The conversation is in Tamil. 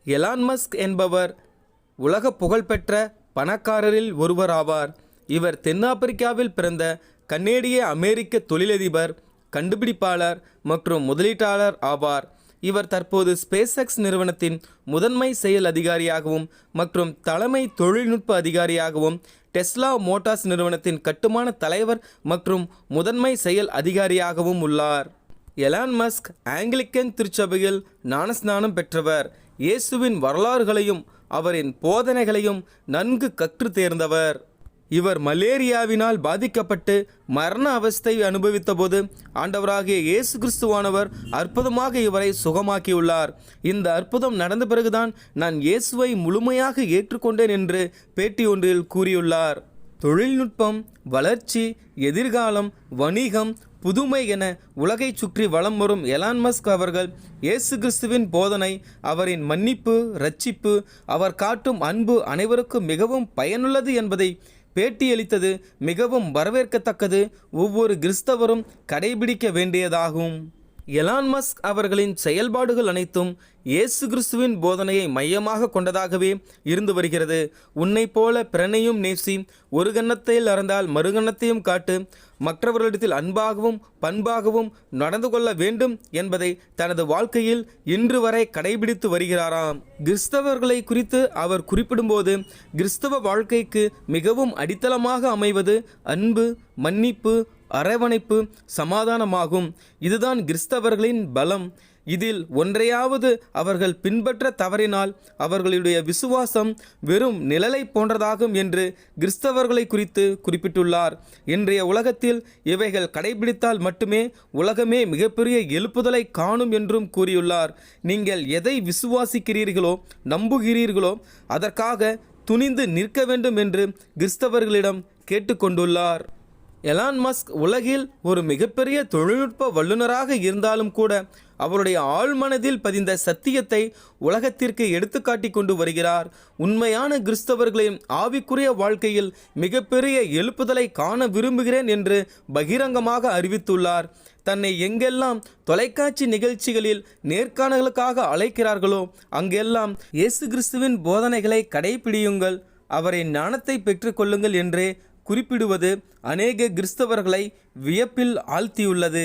எலான் மஸ்க் என்பவர் உலக புகழ்பெற்ற பணக்காரரில் ஒருவர் ஆவார். இவர் தென்னாப்பிரிக்காவில் பிறந்த கனேடிய அமெரிக்க தொழிலதிபர், கண்டுபிடிப்பாளர் மற்றும் முதலீட்டாளர் ஆவார். இவர் தற்போது ஸ்பேஸ்எக்ஸ் நிறுவனத்தின் முதன்மை செயல் அதிகாரியாகவும் மற்றும் தலைமை தொழில்நுட்ப அதிகாரியாகவும், டெஸ்லா மோட்டார்ஸ் நிறுவனத்தின் கட்டுமான தலைவர் மற்றும் முதன்மை செயல் அதிகாரியாகவும் உள்ளார். எலான் மஸ்க் ஆங்கிலிக்கன் திருச்சபையில் ஞானஸ்நானம் பெற்றவர். இயேசுவின் வரலாறுகளையும் அவரின் போதனைகளையும் நன்கு கற்று தேர்ந்தவர். இவர் மலேரியாவினால் பாதிக்கப்பட்டு மரண அவஸ்தை அனுபவித்தபோது ஆண்டவராகிய இயேசு கிறிஸ்துவானவர் அற்புதமாக இவரை சுகமாக்கியுள்ளார். இந்த அற்புதம் நடந்த பிறகுதான் நான் இயேசுவை முழுமையாக ஏற்றுக்கொண்டேன் என்று பேட்டி ஒன்றில் கூறியுள்ளார். தொழில்நுட்பம், வளர்ச்சி, எதிர்காலம், வணிகம், புதுமை என உலகை சுற்றி வலம் வரும் எலான் மஸ்க் அவர்கள் இயேசு கிறிஸ்துவின் போதனை, அவரின் மன்னிப்பு, இரட்சிப்பு, அவர் காட்டும் அன்பு அனைவருக்கும் மிகவும் பயனுள்ளது என்பதை பேட்டியளித்தது மிகவும் வரவேற்கத்தக்கது. ஒவ்வொரு கிறிஸ்தவரும் கடைபிடிக்க வேண்டியதாகும். எலான் மஸ்க் அவர்களின் செயல்பாடுகள் அனைத்தும் இயேசு கிறிஸ்துவின் போதனையை மையமாக கொண்டதாகவே இருந்து வருகிறது. உன்னை போல பிறனையும் நேசி, ஒரு கன்னத்தில் அறந்தால் மறுகன்னத்தையும் காட்டு, மற்றவர்களிடத்தில் அன்பாகவும் பண்பாகவும் நடந்து கொள்ள வேண்டும் என்பதை தனது வாழ்க்கையில் இன்று வரை கடைபிடித்து வருகிறாராம். கிறிஸ்தவர்களை குறித்து அவர் குறிப்பிடும்போது, கிறிஸ்தவ வாழ்க்கைக்கு மிகவும் அடித்தளமாக அமைவது அன்பு, மன்னிப்பு, அரவணைப்பு, சமாதானமாகும். இதுதான் கிறிஸ்தவர்களின் பலம். இதில் ஒன்றையாவது அவர்கள் பின்பற்ற தவறினால் அவர்களுடைய விசுவாசம் வெறும் நிழலை போன்றதாகும் என்று கிறிஸ்தவர்களை குறித்து குறிப்பிட்டுள்ளார். இன்றைய உலகத்தில் இவைகள் கடைபிடித்தால் மட்டுமே உலகமே மிகப்பெரிய எழுப்புதலை காணும் என்றும் கூறியுள்ளார். நீங்கள் எதை விசுவாசிக்கிறீர்களோ, நம்புகிறீர்களோ அதற்காக துணிந்து நிற்க வேண்டும் என்று கிறிஸ்தவர்களிடம் கேட்டுக்கொண்டுள்ளார். எலான் மஸ்க் உலகில் ஒரு மிகப்பெரிய தொழில்நுட்ப வல்லுநராக இருந்தாலும் கூட அவருடைய ஆழ்மனதில் பதிந்த சத்தியத்தை உலகத்திற்கு எடுத்துக்காட்டி கொண்டு வருகிறார். உண்மையான கிறிஸ்தவர்களின் ஆவிக்குரிய வாழ்க்கையில் மிகப்பெரிய எழுப்புதலை காண விரும்புகிறேன் என்று பகிரங்கமாக அறிவித்துள்ளார். தன்னை எங்கெல்லாம் தொலைக்காட்சி நிகழ்ச்சிகளில் நேர்காணல்களுக்காக அழைக்கிறார்களோ அங்கெல்லாம் இயேசு கிறிஸ்துவின் போதனைகளை கடைபிடியுங்கள், அவரின் ஞானத்தை பெற்றுக்கொள்ளுங்கள் என்றே குறிப்பிடுவது அநேக கிறிஸ்தவர்களை வியப்பில் ஆழ்த்தியுள்ளது.